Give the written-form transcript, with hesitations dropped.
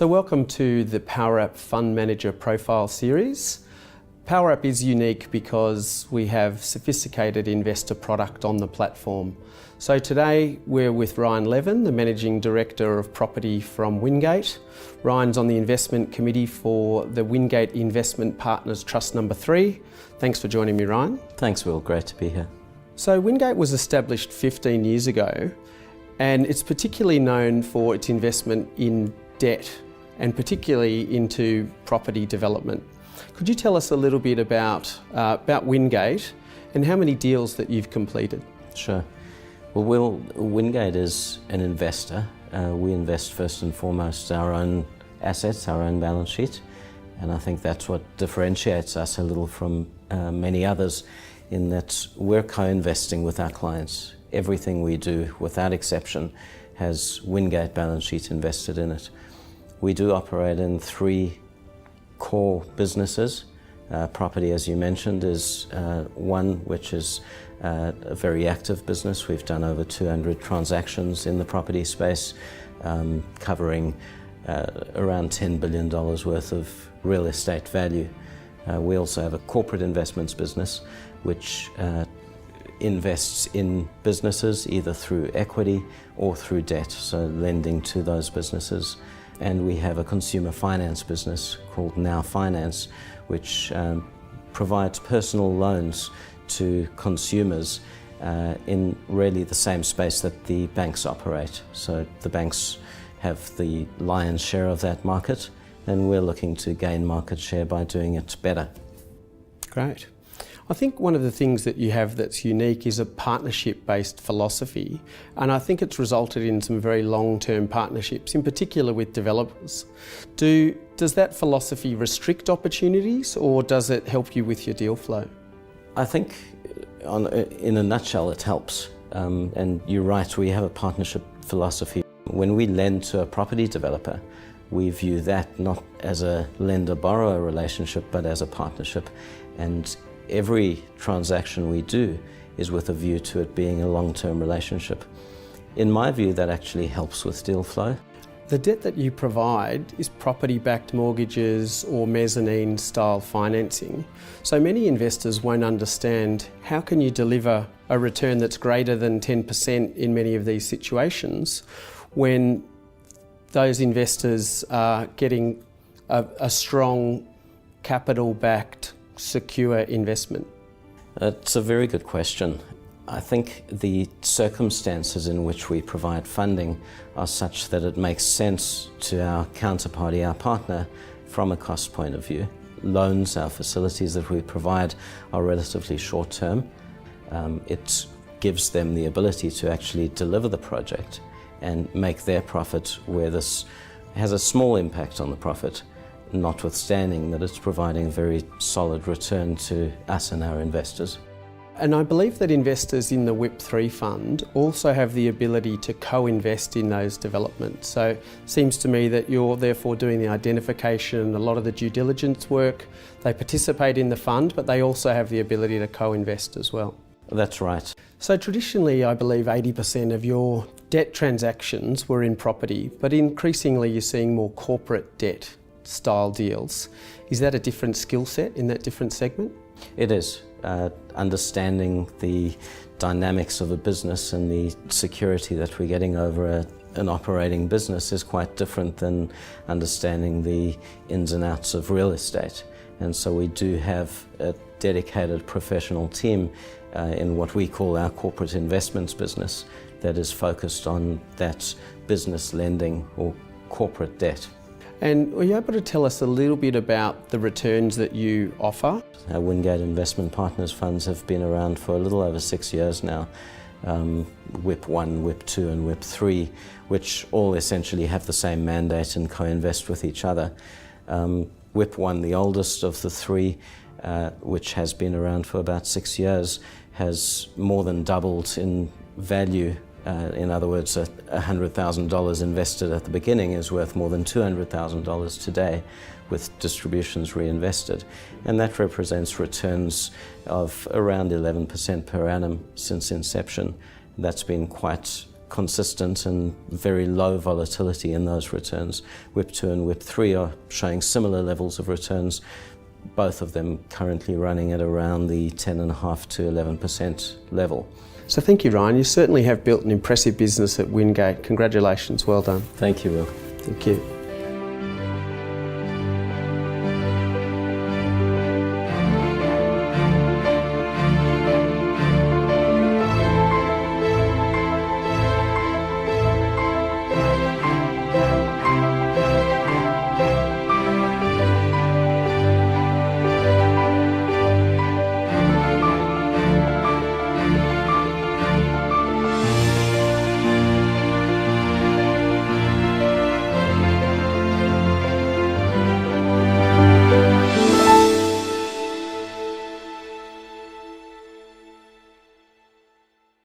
So welcome to the PowerApp Fund Manager Profile Series. PowerApp is unique because we have sophisticated investor product on the platform. So today we're with Ryan Levin, the Managing Director of Property from Windgate. Ryan's on the investment committee for the Windgate Investment Partners Trust number 3. Thanks for joining me, Ryan. Thanks, Will. Great to be here. So Windgate was established 15 years ago, and it's particularly known for its investment in debt and particularly into property development. Could you tell us a little bit about Windgate and how many deals that you've completed? Sure. Well, Windgate is an investor. We invest first and foremost our own assets, our own balance sheet, and I think that's what differentiates us a little from many others, in that we're co-investing with our clients. Everything we do, without exception, has Windgate balance sheet invested in it. We do operate in 3 core businesses. Property, as you mentioned, is one which is a very active business. We've done over 200 transactions in the property space, covering around $10 billion worth of real estate value. We also have a corporate investments business which invests in businesses either through equity or through debt, so lending to those businesses. And we have a consumer finance business called Now Finance, which provides personal loans to consumers in really the same space that the banks operate. So the banks have the lion's share of that market, and we're looking to gain market share by doing it better. Great. I think one of the things that you have that's unique is a partnership-based philosophy, and I think it's resulted in some very long-term partnerships, in particular with developers. Does that philosophy restrict opportunities, or does it help you with your deal flow? I think, in a nutshell, it helps. And you're right, we have a partnership philosophy. When we lend to a property developer, we view that not as a lender-borrower relationship, but as a partnership. And every transaction we do is with a view to it being a long-term relationship. In my view, that actually helps with deal flow. The debt that you provide is property-backed mortgages or mezzanine-style financing. So many investors won't understand how can you deliver a return that's greater than 10% in many of these situations when those investors are getting a strong capital-backed secure investment? It's a very good question. I think the circumstances in which we provide funding are such that it makes sense to our counterparty, our partner, from a cost point of view. Loans, our facilities that we provide, are relatively short term. It gives them the ability to actually deliver the project and make their profit where this has a small impact on the profit, notwithstanding that it's providing a very solid return to us and our investors. And I believe that investors in the WIP3 fund also have the ability to co-invest in those developments. So it seems to me that you're therefore doing the identification and a lot of the due diligence work. They participate in the fund, but they also have the ability to co-invest as well. That's right. So traditionally, I believe 80% of your debt transactions were in property, but increasingly you're seeing more corporate debt style deals. Is that a different skill set in that different segment? It is. Understanding the dynamics of a business and the security that we're getting over an operating business is quite different than understanding the ins and outs of real estate. And so we do have a dedicated professional team in what we call our corporate investments business that is focused on that business lending or corporate debt. And are you able to tell us a little bit about the returns that you offer? Our Windgate Investment Partners funds have been around for a little over 6 years now. WIP 1, WIP 2 and WIP 3, which all essentially have the same mandate and co-invest with each other. WIP 1, the oldest of the 3, which has been around for about 6 years, has more than doubled in value. In other words, $100,000 invested at the beginning is worth more than $200,000 today, with distributions reinvested. And that represents returns of around 11% per annum since inception. That's been quite consistent and very low volatility in those returns. WIP 2 and WIP 3 are showing similar levels of returns, both of them currently running at around the 10.5 to 11% level. So thank you, Ryan. You certainly have built an impressive business at Windgate. Congratulations, well done. Thank you, Will. Thank you.